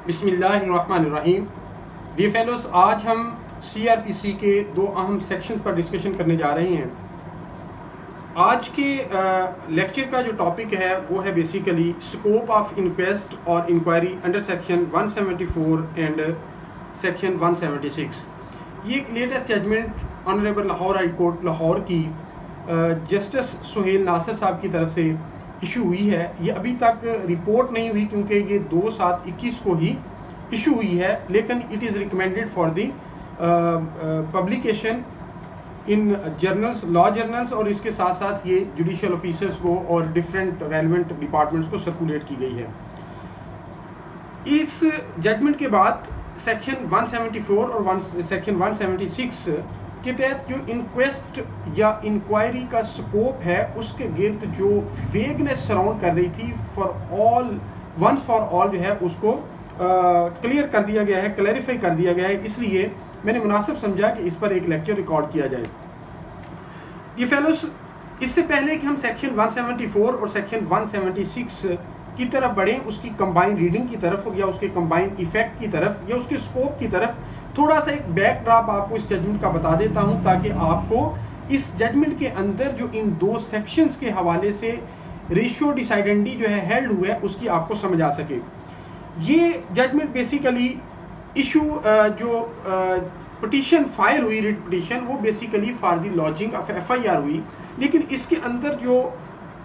बिस्मिल्लाहिर्रहमानिर्रहीम। Dear fellows, आज हम CRPC के दो अहम सेक्शन पर डिस्कशन करने जा रहे हैं। आज के लेक्चर का जो टॉपिक है वो है बेसिकली स्कोप ऑफ इंक्वेस्ट और inquiry under section 174 and section 176। ये एक latest judgement honourable Lahore high court Lahore की जस्टिस सुहेल नासिर साहब की तरफ से इशू हुई है। ये अभी तक रिपोर्ट नहीं हुई क्योंकि ये 2/7/21 को ही इशू हुई है, लेकिन it is recommended for the publication in journals, law journals, और इसके साथ साथ ये जुडिशल ऑफिसर्स को और डिफरेंट रेलिवेंट डिपार्टमेंट्स को सर्कुलेट की गई है। इस जजमेंट के बाद सेक्शन 174 और सेक्शन 176 के तहत जो इंक्वेस्ट या इंक्वायरी का स्कोप है उसके गिर्द जो वेगनेस सराउंड कर रही थी वंस फॉर ऑल जो है उसको क्लियर कर दिया गया है, क्लैरिफाई कर दिया गया है। इसलिए मैंने मुनासिब समझा कि इस पर एक लेक्चर रिकॉर्ड किया जाए। ये फेलोस, इससे पहले कि हम सेक्शन 174 और सेक्शन 176 की तरफ बढ़ें, उसकी कंबाइन रीडिंग की तरफ या उसके कंबाइन इफेक्ट की तरफ या उसके स्कोप की तरफ, थोड़ा सा एक बैकड्रॉप आपको इस जजमेंट का बता देता हूं ताकि आपको इस जजमेंट के अंदर जो इन दो सेक्शंस के हवाले से रेशियो डिसाइडेंडी जो है हेल्ड हुआ है उसकी आपको समझ आ सके। ये जजमेंट बेसिकली इशू जो पिटीशन फाइल हुई, रिट पिटीशन, वो basically for the lodging of FIR हुई, लेकिन इसके अंदर जो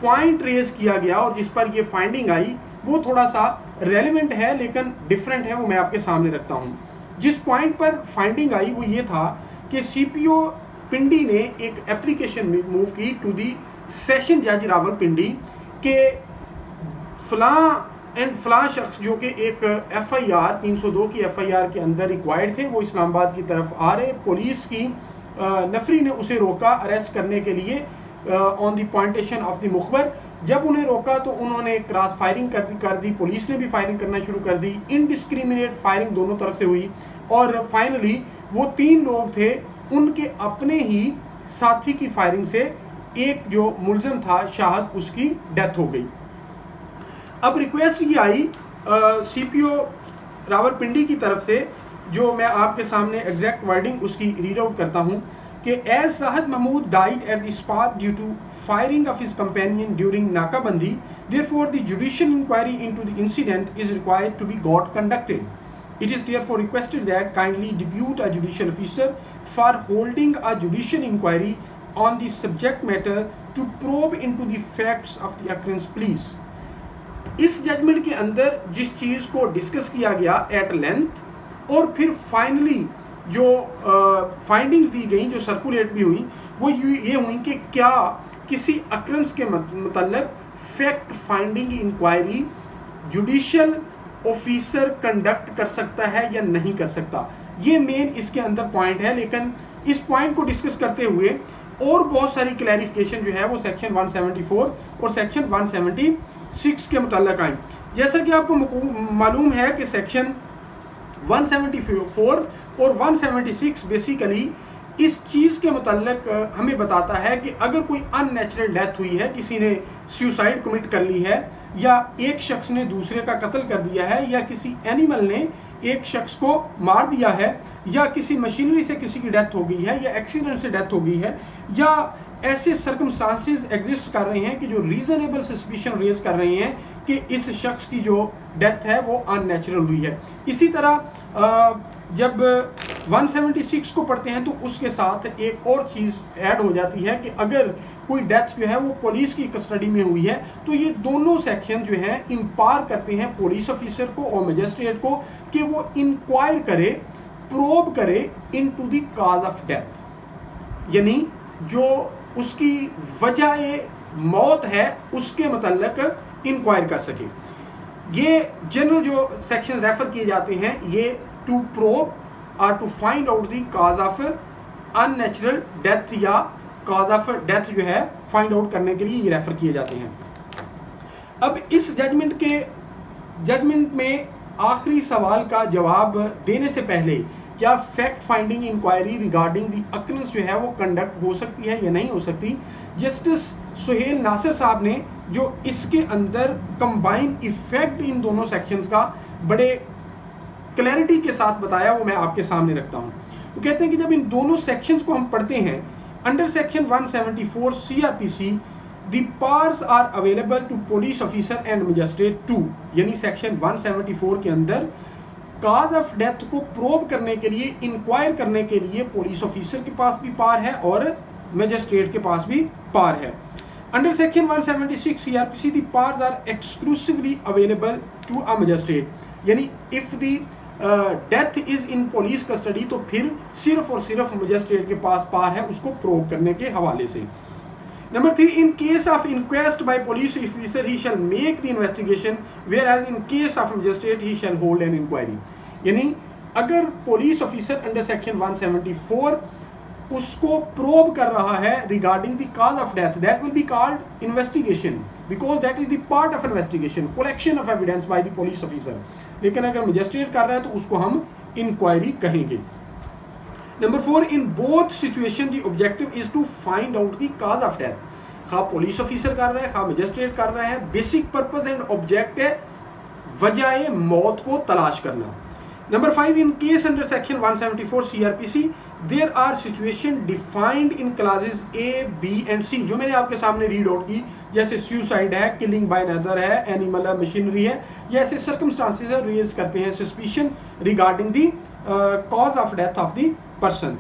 पॉइंट रेज किया गया और जिस पर ये फाइंडिंग आई वो थोड़ा सा रेलिवेंट है लेकिन डिफरेंट है, वो मैं आपके सामने रखता हूँ। जिस पॉइंट पर फाइंडिंग आई वो ये था कि CPO पिंडी ने एक एप्लीकेशन मूव की टू दी सेशन जज रावलपिंडी के फलां शख्स जो कि एक FIR 302 की FIR के अंदर रिक्वायर्ड थे, वो इस्लामाबाद की तरफ आ रहे, पुलिस की नफरी ने उसे रोका अरेस्ट करने के लिए ऑन द पॉइंटेशन ऑफ द मुखबर। जब उन्हें रोका तो उन्होंने क्रॉस फायरिंग कर दी, पुलिस ने भी फायरिंग करना शुरू कर दी, इनडिस्क्रिमिनेट फायरिंग दोनों तरफ से हुई और फाइनली वो 3 लोग थे, उनके अपने ही साथी की फायरिंग से एक जो मुलजिम था शाहद, उसकी डेथ हो गई। अब रिक्वेस्ट ये आई CPO रावलपिंडी की तरफ से, जो मैं आपके सामने एग्जैक्ट वर्डिंग उसकी रीड आउट करता हूँ कि as Sahad Mahmood died at the spot due to firing of his companion during नाकाबंदी, therefore the judicial inquiry into the incident is required to be got conducted. It is therefore requested that kindly depute a judicial officer for holding a judicial inquiry on the subject matter to probe into the facts of the occurrence, please. इस judgement के अंदर जिस चीज़ को discuss किया गया at length और फिर finally जो फाइंडिंग्स दी गई, जो सर्कुलेट भी हुई, वो ये हुई कि क्या किसी अक्रंस के मतलब fact finding inquiry judicial officer conduct कर सकता है या नहीं कर सकता। ये मेन इसके अंदर पॉइंट है, लेकिन इस पॉइंट को डिस्कस करते हुए और बहुत सारी क्लैरिफिकेशन जो है वो सेक्शन 174 और सेक्शन 176 के मुताल्लिक आई। जैसा कि आपको मालूम है कि सेक्शन 174 और 176 बेसिकली इस चीज़ के मुताल्लिक हमें बताता है कि अगर कोई अननेचुरल डेथ हुई है, किसी ने सुसाइड कमिट कर ली है, या एक शख्स ने दूसरे का कत्ल कर दिया है, या किसी एनिमल ने एक शख्स को मार दिया है, या किसी मशीनरी से किसी की डेथ हो गई है, या एक्सीडेंट से डेथ हो गई है, या ऐसे सर्कमस्टांसेस एग्जिस्ट कर रहे हैं कि जो रीजनेबल सस्पिशन रेज कर रहे हैं कि इस शख्स की जो डेथ है वो अननेचुरल हुई है। इसी तरह जब 176 को पढ़ते हैं तो उसके साथ एक और चीज़ ऐड हो जाती है कि अगर कोई डेथ जो है वो पुलिस की कस्टडी में हुई है तो ये दोनों सेक्शन जो हैं इम्पावर करते हैं पुलिस ऑफिसर को और मजिस्ट्रेट को कि वो इंक्वायर करे, प्रोब करे into the cause of death, यानी जो उसकी वजह मौत है उसके मतलब इंक्वायर कर सके। ये जनरल जो सेक्शन रेफर किए जाते हैं ये टू प्रोब और to find out the cause of unnatural death या काज ऑफ डेथ जो है फाइंड आउट करने के लिए ये रेफर किए जाते हैं। अब इस जजमेंट में आखिरी सवाल का जवाब देने से पहले क्या fact finding inquiry regarding the occurrence जो है वो कंडक्ट हो सकती है या नहीं हो सकती, जस्टिस सुहेल नासिर साहब ने जो इसके अंदर कंबाइन इफेक्ट इन दोनों सेक्शंस का बड़े क्लैरिटी के साथ बताया वो मैं आपके सामने रखता हूँ। वो कहते हैं कि जब इन दोनों सेक्शंस को हम पढ़ते हैं, under section 174 CRPC the powers are available to police officer and magistrate too, यानी सेक्शन 174 के अंदर काज ऑफ डेथ को प्रोब करने के लिए, इंक्वायर करने के लिए पुलिस ऑफिसर के पास भी पावर है और मजिस्ट्रेट के पास भी पावर है। Under section 176 CRPC the powers are exclusively available to a magistrate, यानी if the death is in police custody तो फिर सिर्फ और सिर्फ मजिस्ट्रेट के पास पावर है उसको प्रोब करने के हवाले से। Number 3, in case of inquest by police officer he shall make the investigation whereas in case of magistrate he shall hold an inquiry, यानी अगर पुलिस ऑफिसर अंडर सेक्शन 174 उसको प्रोब कर रहा है regarding the cause of death, that will be called investigation because that is the part of investigation, collection of evidence by the police officer. लेकिन अगर magistrate कर रहा है तो उसको हम इंक्वायरी कहेंगे। Number 4, in both situation the objective is to find out the cause of death, खा पुलिस ऑफिसर कर रहा है खा मजिस्ट्रेट कर रहा है, बेसिक पर्पस एंड ऑब्जेक्ट है वजह मौत को तलाश करना। Number 5, in case under section 174 CRPC there are situation defined in classes A, B and C, जो मैंने आपके सामने रीड आउट की, जैसे सुसाइड है, किलिंग बाय अनदर है, एनिमल है, मशीनरी है, ये ऐसे सर्कमस्टांसेस रेज करते हैं suspicion regarding the cause of death of the person.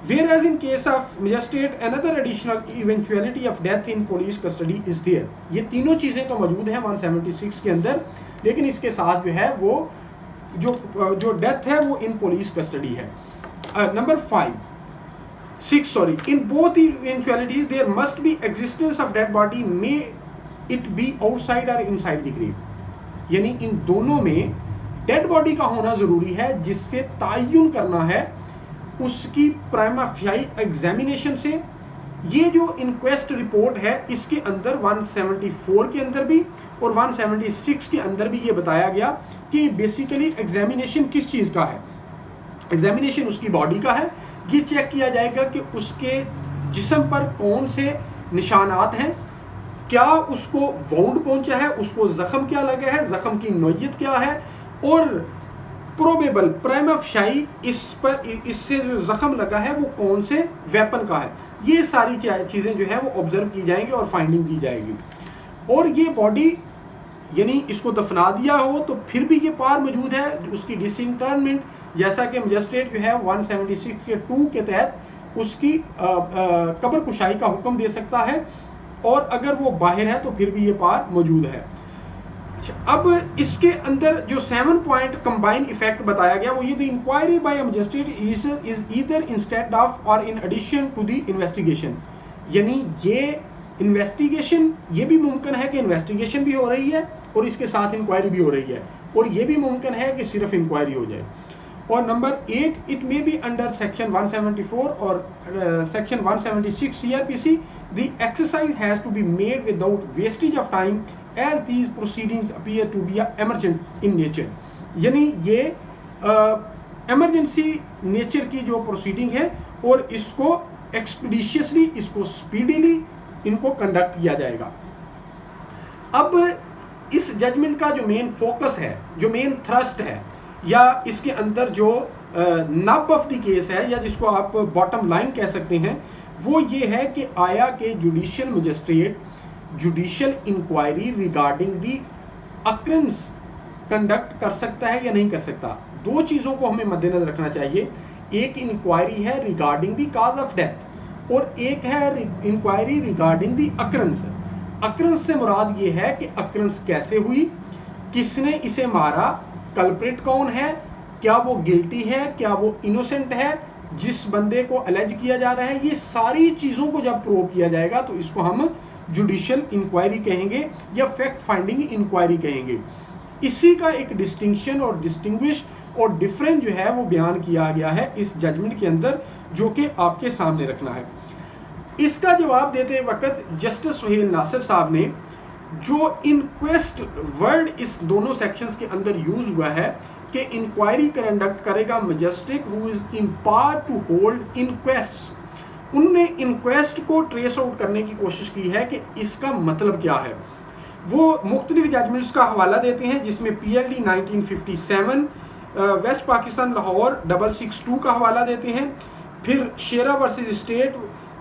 Whereas in case of magistrate another additional eventuality of death in police custody is there, ये तीनों चीज़ें तो मौजूद हैं 176 के अंदर, लेकिन इसके साथ जो है वो जो डेथ है वो इन पुलिस कस्टडी है। Number 6 in both eventualities there must be existence of dead body, may it be outside और इनसाइड द ग्रेव, यानी इन दोनों में डेड बॉडी का होना जरूरी है जिससे तायुन करना है उसकी प्राइमा फेसी एग्जामिनेशन से। ये जो इंक्वेस्ट रिपोर्ट है इसके अंदर 174 के अंदर भी और 176 के अंदर भी ये बताया गया कि बेसिकली एग्जामिनेशन किस चीज़ का है, एग्जामिनेशन उसकी बॉडी का है। ये चेक किया जाएगा कि उसके जिस्म पर कौन से निशानात हैं, क्या उसको वाउंड पहुंचा है, उसको जख्म क्या लगा है, जख्म की नौयत क्या है और प्रोबेबल प्राइमा फेसी इससे जो जख्म लगा है वो कौन से वेपन का है। ये सारी चीज़ें जो है वो ऑब्जर्व की जाएंगी और फाइंडिंग की जाएगी। और ये बॉडी यानी इसको दफना दिया हो तो फिर भी ये पार मौजूद है उसकी डिसइंटरमेंट, जैसा कि मजिस्ट्रेट जो है 176 के 2 के तहत उसकी कब्र कुशाई का हुक्म दे सकता है और अगर वो बाहर है तो फिर भी ये पार मौजूद है। अब इसके अंदर जो 7 पॉइंट कंबाइन इफेक्ट बताया गया वो ये, the inquiry by a magistrate is either instead of और in addition to the investigation, यानी ये इन्वेस्टिगेशन ये भी मुमकिन है कि इन्वेस्टिगेशन भी हो रही है और इसके साथ इंक्वायरी भी हो रही है, और ये भी मुमकिन है कि सिर्फ इंक्वायरी हो जाए। और number 8, it may be under section 174 और section 176 CRPC the exercise has to be made without wastage of time as these proceedings appear to be emergent in nature, यानी ये एमरजेंसी नेचर की जो प्रोसीडिंग है और इसको एक्सपीडिशियसली, इसको स्पीडीली इनको कंडक्ट किया जाएगा। अब इस जजमेंट का जो मेन फोकस है, जो मेन थ्रस्ट है या इसके अंदर जो नब ऑफ द केस है या जिसको आप बॉटम लाइन कह सकते हैं, वो ये है कि आया कि judicial magistrate judicial inquiry regarding the occurrence conduct कर सकता है या नहीं कर सकता। दो चीज़ों को हमें मद्देनजर रखना चाहिए, एक इंक्वायरी है regarding the cause of death और एक है inquiry regarding the occurrence. Occurrence से मुराद ये है कि अक्रेंस कैसे हुई, किसने इसे मारा, कल्प्रिट कौन है, क्या वो गिल्टी है, क्या वो इनोसेंट है, जिस बंदे को अलेज किया जा रहा है। ये सारी चीज़ों को जब प्रूव किया जाएगा तो इसको हम जुडिशियल इंक्वायरी कहेंगे या फैक्ट फाइंडिंग इंक्वायरी कहेंगे। इसी का एक डिस्टिंक्शन और डिस्टिंग्विश और डिफरेंस जो है वो बयान किया गया है इस जजमेंट के अंदर, जो कि आपके सामने रखना है। इसका जवाब देते वक्त जस्टिस सुहेल नासिर साहब ने जो इंक्वेस्ट वर्ड इस दोनों सेक्शंस के अंदर यूज हुआ है कि इंक्वायरी कंडक्ट करेगा magistrate who is in power to hold inquests, उनने इंक्वेस्ट को ट्रेस आउट करने की कोशिश की है कि इसका मतलब क्या है। वो मुख्तलिफ जजमेंट्स का हवाला देते हैं जिसमें PLD 1957, वेस्ट पाकिस्तान लाहौर 662 का हवाला देते हैं। फिर Shera versus state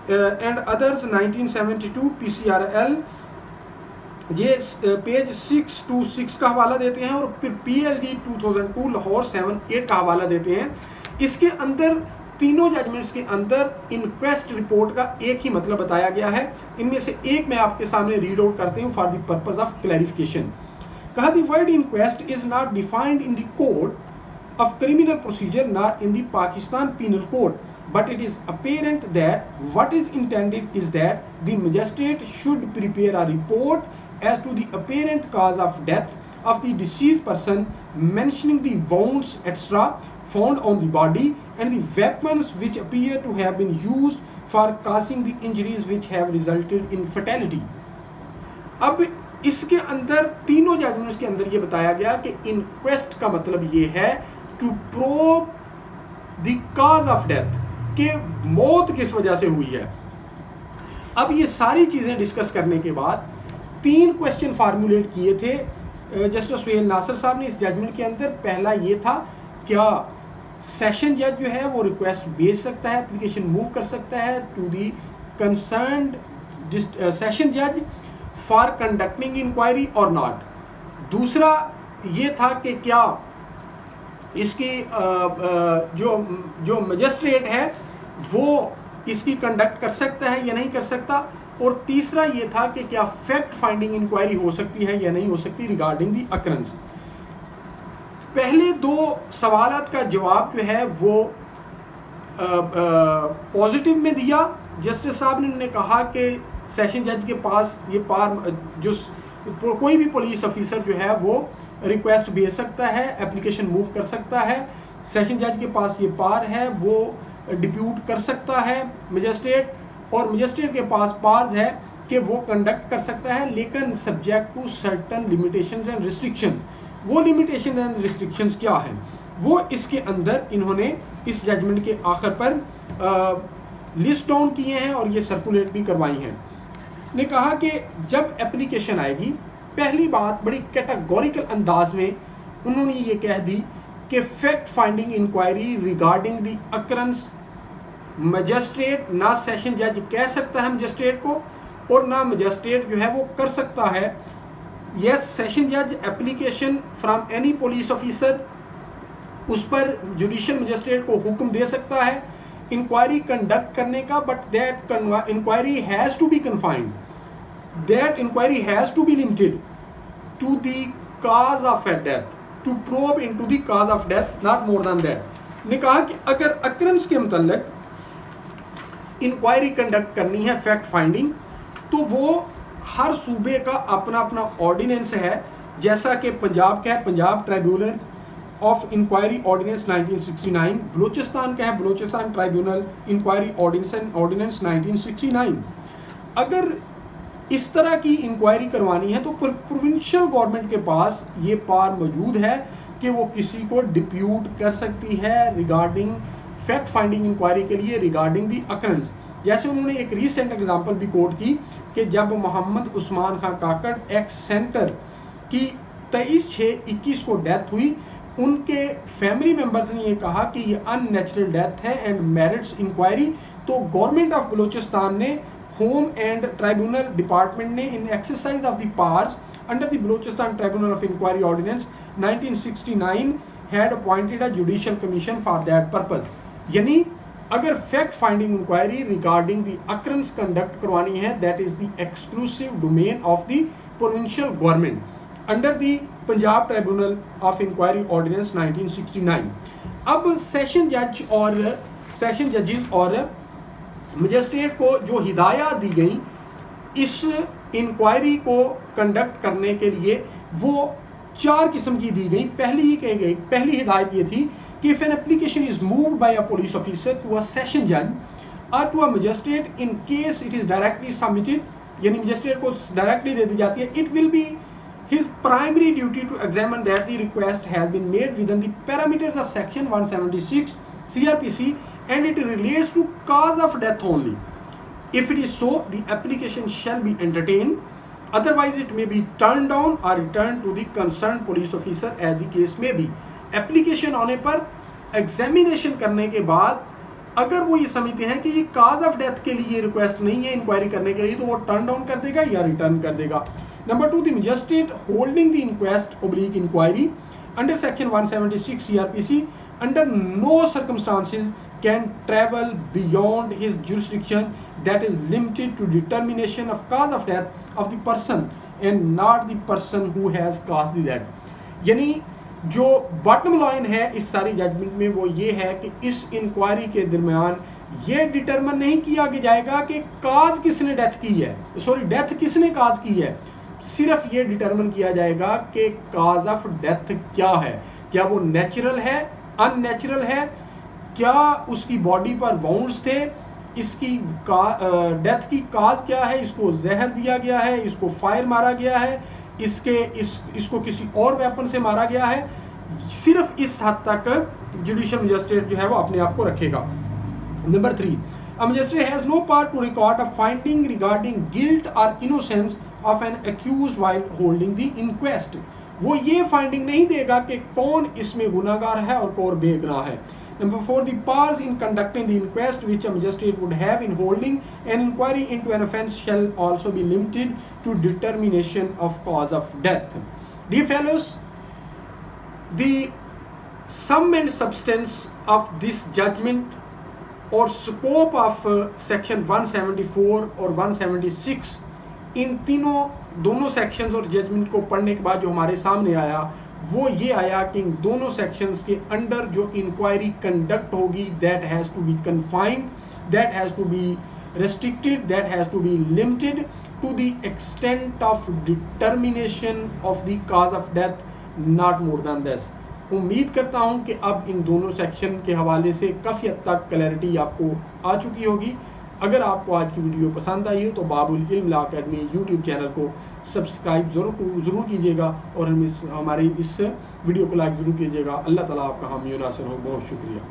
and others 1972 PCRL ये पेज 626 का हवाला देते हैं। और फिर PLD 2002 लाहौर 78 का हवाला देते हैं। इसके अंदर तीनों जजमेंट्स के अंदर इंक्वेस्ट रिपोर्ट का एक ही मतलब बताया गया है। इनमें से एक मैं आपके सामने रीड आउट करती हूँ for the purpose of clarification. कहा the word inquest is not defined in the code of criminal procedure nor in the Pakistan Penal Code, but it is apparent that what is intended is that the magistrate should prepare a report as to the apparent cause of death of the deceased person, mentioning the wounds etc. found on the body and the weapons which appear to have been used for causing the injuries which have resulted in fatality. अब इसके अंदर तीनों judgements के अंदर ये बताया गया कि इंक्वेस्ट का मतलब ये है to prove the cause of death, कि मौत किस वजह से हुई है। अब ये सारी चीज़ें डिस्कस करने के बाद 3 क्वेश्चन फार्मूलेट किए थे जस्टिस सुहेल नासिर साहब ने इस जजमेंट के अंदर। पहला ये था, क्या सेशन जज जो है वो रिक्वेस्ट भेज सकता है, एप्लीकेशन मूव कर सकता है टू दी कंसर्न्ड सेशन जज फॉर कंडक्टिंग इंक्वायरी और नॉट। दूसरा ये था कि क्या इसकी जो मजिस्ट्रेट है वो इसकी कंडक्ट कर सकता है या नहीं कर सकता। और तीसरा ये था कि क्या फैक्ट फाइंडिंग इंक्वायरी हो सकती है या नहीं हो सकती रिगार्डिंग दी अकरेंस। पहले 2 सवालात का जवाब जो है वो पॉजिटिव में दिया जस्टिस साहब ने कहा कि सेशन जज के पास ये पार जो कोई भी पुलिस ऑफिसर जो है वो रिक्वेस्ट भेज सकता है, एप्लीकेशन मूव कर सकता है। सेशन जज के पास ये पार है, वो डिप्यूट कर सकता है मजिस्ट्रेट, और मजिस्ट्रेट के पास पार है कि वो कंडक्ट कर सकता है, लेकिन subject to certain limitations and restrictions. वो लिमिटेशन एंड रिस्ट्रिक्शंस क्या हैं वो इसके अंदर इन्होंने इस जजमेंट के आखिर पर लिस्ट डाउन किए हैं और ये सर्कुलेट भी करवाई हैं। ने कहा कि जब एप्लीकेशन आएगी, पहली बात बड़ी कैटेगोरिकल अंदाज में उन्होंने ये कह दी कि fact finding inquiry regarding the occurrence magistrate ना सेशन जज कह सकता है मजिस्ट्रेट को, और ना मजिस्ट्रेट जो है वो कर सकता है। यस, सेशन जज application from any police officer उस पर जुडिशियल मजिस्ट्रेट को हुक्म दे सकता है इंक्वायरी कंडक्ट करने का, but that inquiry has to be confined, that inquiry has to be limited to the cause of death, to probe into the cause of death, not more than that. ने कहा कि अगर occurrence के मतलब inquiry conduct करनी है fact finding, तो वो हर सूबे का अपना अपना ऑर्डिनेंस है। जैसा कि पंजाब का है Punjab tribunal of inquiry ordinance 1969, Balochistan का है बलूचिस्तान ट्राइब्यूनल इंक्वायरी ऑर्डिनेंस 1969। अगर इस तरह की इंक्वायरी करवानी है तो प्रोविंशियल गवर्नमेंट के पास ये पार मौजूद है कि वो किसी को डिप्यूट कर सकती है रिगार्डिंग फैक्ट फाइंडिंग इंक्वायरी के लिए रिगार्डिंग दी अकरेंस। जैसे उन्होंने एक रीसेंट एग्जांपल भी कोट की कि जब मोहम्मद उस्मान खान काकड़ एक्स सेंटर की 23/6/21 को डेथ हुई, उनके फैमिली मेंबर्स ने ये कहा कि ये अननेचुरल डेथ है एंड मेरिट्स इंक्वायरी। तो गवर्नमेंट ऑफ बलूचिस्तान ने, होम एंड ट्राइब्यूनल डिपार्टमेंट ने in exercise of the powers under the Balochistan tribunal of inquiry ordinance 1969 had appointed a judicial commission for that purpose. यानी अगर fact finding inquiry regarding the occurrence conduct करवानी है, that is the exclusive domain of the provincial government under the Punjab tribunal of inquiry ordinance 1969। अब session जज और session जजेस और magistrate को जो हिदायत दी गई इस इंक्वायरी को कंडक्ट करने के लिए, वो 4 किस्म की दी गई। पहली हिदायत ये थी कि if an application is moved by a police officer to a session जज और to a magistrate in case it is directly submitted, यानी मजिस्ट्रेट को डायरेक्टली दे दी जाती है, it will be his primary duty to examine that the request has been made within the parameters of section 176 CRPC and it relates to cause of death only. If it is so, the application shall be entertained, otherwise it may be turned down or returned to the concerned police officer as the case may be. Application होने पर examination करने के बाद अगर वो ये समझते हैं कि ये काज ऑफ डेथ के लिए रिक्वेस्ट नहीं है इंक्वायरी करने के लिए, तो वो टर्न डाउन कर देगा या रिटर्न कर देगा। Number 2, the magistrate holding the inquest oblique inquiry under section 176 CRPC under no circumstances can travel beyond his jurisdiction that is limited to determination of cause of death of the person and not the person who has caused the death। यानी जो bottom line है इस सारी judgement में वो ये है कि इस इंक्वायरी के दरमियान ये डिटरमिन नहीं किया जाएगा कि काज किसने डेथ की है, सॉरी डेथ किसने काज की है, सिर्फ ये डिटरमिन किया जाएगा कि काज ऑफ डेथ क्या है, क्या वो नेचुरल है, अननेचुरल है, क्या उसकी बॉडी पर वाउंड्स थे, इसकी डेथ की काज क्या है, इसको जहर दिया गया है, इसको फायर मारा गया है, इसको किसी और वेपन से मारा गया है। सिर्फ इस हद तक जुडिशियल मजिस्ट्रेट जो है वो अपने आप को रखेगा। Number 3, a magistrate has no power to record a finding regarding guilt और innocence of an accused while holding the inquest. वो ये फाइंडिंग नहीं देगा कि कौन इसमें गुनाहगार है और कौन बेगुनाह है। Number 4, the powers in conducting the inquest which a magistrate would have in holding an inquiry into an offence shall also be limited to determination of cause of death. Dear fellows, the sum and substance of this judgment or scope of section 174 और 176, इन दोनों sections और judgement को पढ़ने के बाद जो हमारे सामने आया वो ये आया कि इन दोनों सेक्शंस के अंडर जो इंक्वायरी कंडक्ट होगी that has to be confined, that has to be restricted, that has to be limited to the extent of determination of the cause of death, not more than this। उम्मीद करता हूँ कि अब इन दोनों section के हवाले से काफ़ी हद तक क्लैरिटी आपको आ चुकी होगी। अगर आपको आज की वीडियो पसंद आई हो तो बाबुल इल्म लॉ अकेडमी यूट्यूब चैनल को सब्सक्राइब ज़रूर कीजिएगा और हमारी इस वीडियो को लाइक ज़रूर कीजिएगा। अल्लाह ताला आपका हामी नासिर हो। बहुत शुक्रिया।